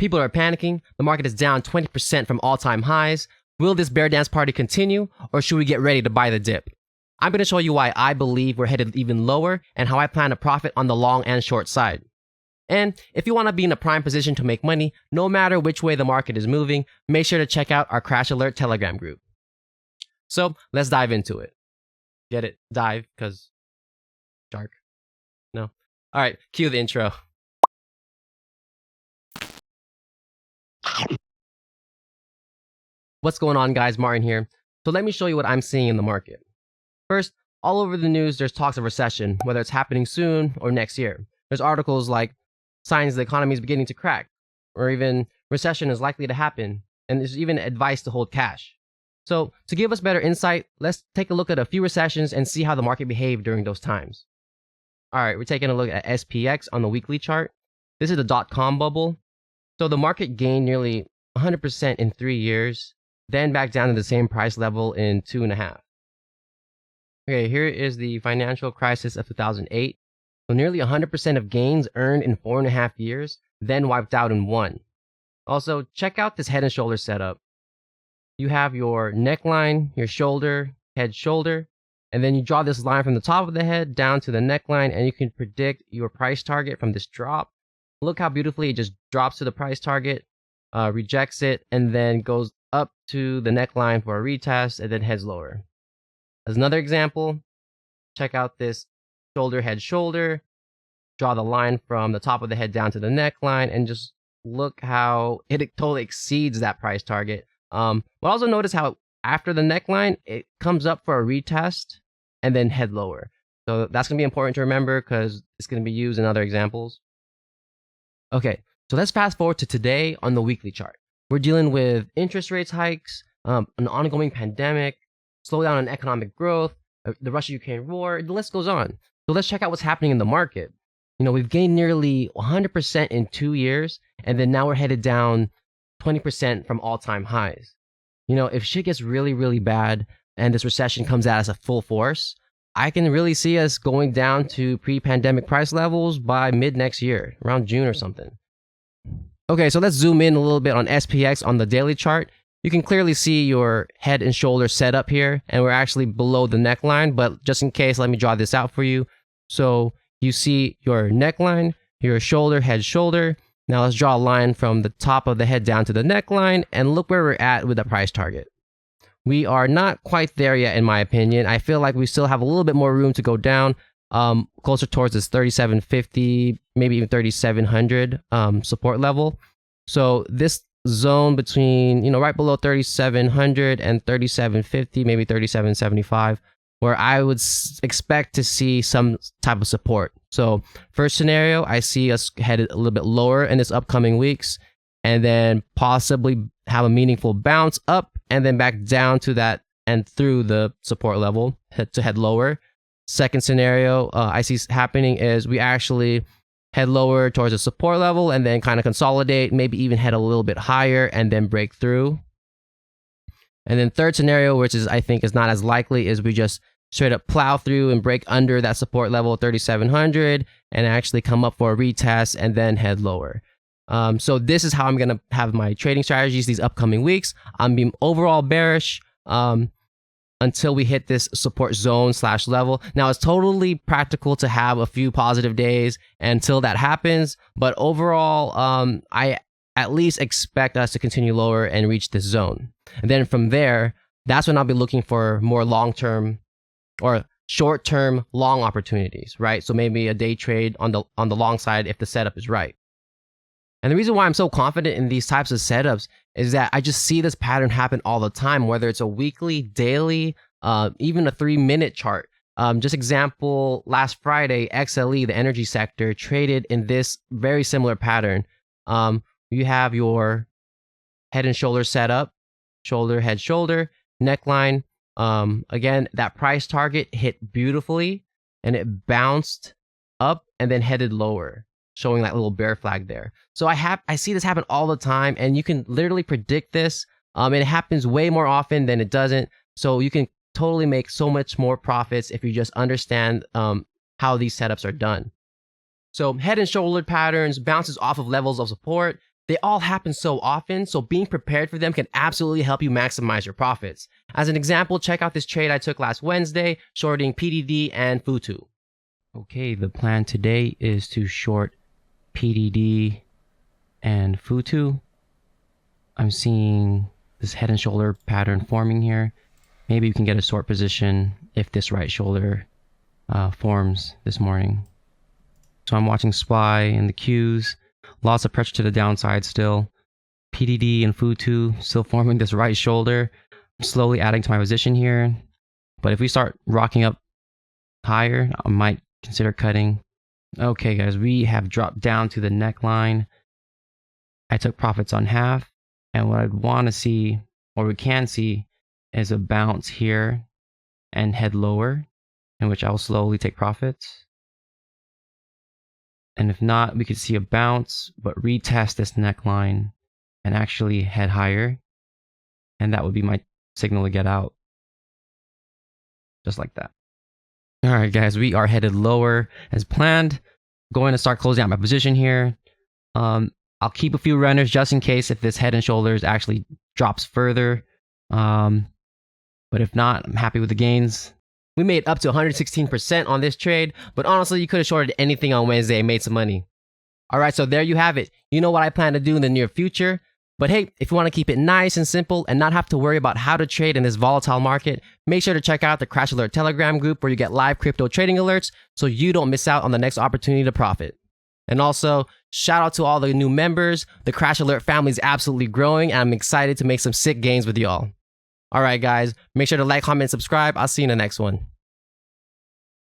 People are panicking. The market is down 20% from all-time highs. Will this bear dance party continue, or should we get ready to buy the dip? I'm going to show you why I believe we're headed even lower and how I plan to profit on the long and short side. And if you want to be in a prime position to make money, no matter which way the market is moving, make sure to check out our Crash Alert Telegram group. So let's dive into it. Get it? Dive, because shark. No? All right, cue the intro. What's going on, guys? Martin here. So let me show you what I'm seeing in the market. First, all over the news, there's talks of recession, whether it's happening soon or next year. There's articles like signs the economy is beginning to crack, or even recession is likely to happen, and there's even advice to hold cash. So to give us better insight, let's take a look at a few recessions and see how the market behaved during those times. All right, we're taking a look at SPX on the weekly chart. This is the dot-com bubble. So the market gained nearly 100% in 3 years, then back down to the same price level in 2.5. Okay, here is the financial crisis of 2008. So nearly 100% of gains earned in 4.5 years, then wiped out in 1. Also, check out this head and shoulder setup. You have your neckline, your shoulder, head, shoulder, and then you draw this line from the top of the head down to the neckline, and you can predict your price target from this drop. Look how beautifully it just drops to the price target, rejects it, and then goes up to the neckline for a retest, and then heads lower. As another example, check out this shoulder, head, shoulder. Draw the line from the top of the head down to the neckline, and just look how it totally exceeds that price target. But also notice how after the neckline, it comes up for a retest and then head lower. So that's going to be important to remember because it's going to be used in other examples. Okay, so let's fast forward to today on the weekly chart. We're dealing with interest rates hikes, an ongoing pandemic, slowdown in economic growth, the Russia-Ukraine war, the list goes on. So let's check out what's happening in the market. You know, we've gained nearly 100% in 2 years, and then now we're headed down 20% from all-time highs. You know, if shit gets really, really bad and this recession comes at us at full force, I can really see us going down to pre-pandemic price levels by mid next year, around June or something. Okay, so let's zoom in a little bit on SPX on the daily chart. You can clearly see your head and shoulder set up here, and we're actually below the neckline, but just in case, let me draw this out for you. So you see your neckline, your shoulder, head, shoulder. Now let's draw a line from the top of the head down to the neckline, and look where we're at with the price target. We are not quite there yet, in my opinion. I feel like we still have a little bit more room to go down, closer towards this 3750, maybe even 3700 support level. So this zone between, you know, right below 3700 and 3750, maybe 3775, where I would expect to see some type of support. So first scenario, I see us headed a little bit lower in this upcoming weeks, and then possibly have a meaningful bounce up and then back down to that and through the support level to head lower. Second scenario I see happening is we actually head lower towards the support level and then kind of consolidate, maybe even head a little bit higher and then break through. And then third scenario, which is I think is not as likely, is we just straight up plow through and break under that support level 3700 and actually come up for a retest and then head lower. So this is how I'm going to have my trading strategies these upcoming weeks. I'm being overall bearish until we hit this support zone / level. Now, it's totally practical to have a few positive days until that happens. But overall, I at least expect us to continue lower and reach this zone. And then from there, that's when I'll be looking for more long-term or short-term long opportunities, right? So maybe a day trade on the long side if the setup is right. And the reason why I'm so confident in these types of setups is that I just see this pattern happen all the time, whether it's a weekly, daily, even a 3-minute chart. Just example, last Friday, XLE, the energy sector, traded in this very similar pattern. You have your head and shoulder setup, shoulder, head, shoulder, neckline. Again, that price target hit beautifully and it bounced up and then headed lower, showing that little bear flag there. So I see this happen all the time, and you can literally predict this. It happens way more often than it doesn't. So you can totally make so much more profits if you just understand how these setups are done. So head and shoulder patterns, bounces off of levels of support, They all happen so often, so being prepared for them can absolutely help you maximize your profits. As an example, check out this trade I took last Wednesday, shorting PDD and Futu. Okay, the plan today is to short PDD and Futu. I'm seeing this head and shoulder pattern forming here. Maybe we can get a short position if this right shoulder forms this morning. So I'm watching SPY and the Qs. Lots of pressure to the downside still. PDD and Futu still forming this right shoulder. I'm slowly adding to my position here. But if we start rocking up higher, I might consider cutting. Okay, guys, we have dropped down to the neckline. I took profits on half. And what I'd want to see, or we can see, is a bounce here and head lower, in which I'll slowly take profits. And if not, we could see a bounce, but retest this neckline and actually head higher. And that would be my signal to get out. Just like that. All right, guys, we are headed lower as planned. Going to start closing out my position here. I'll keep a few runners just in case if this head and shoulders actually drops further. But if not, I'm happy with the gains. We made up to 116% on this trade, but honestly, you could have shorted anything on Wednesday and made some money. All right, so there you have it. You know what I plan to do in the near future. But hey, if you want to keep it nice and simple and not have to worry about how to trade in this volatile market, make sure to check out the Crash Alert Telegram group where you get live crypto trading alerts so you don't miss out on the next opportunity to profit. And also, shout out to all the new members. The Crash Alert family is absolutely growing, and I'm excited to make some sick gains with y'all. All right, guys, make sure to like, comment, subscribe. I'll see you in the next one.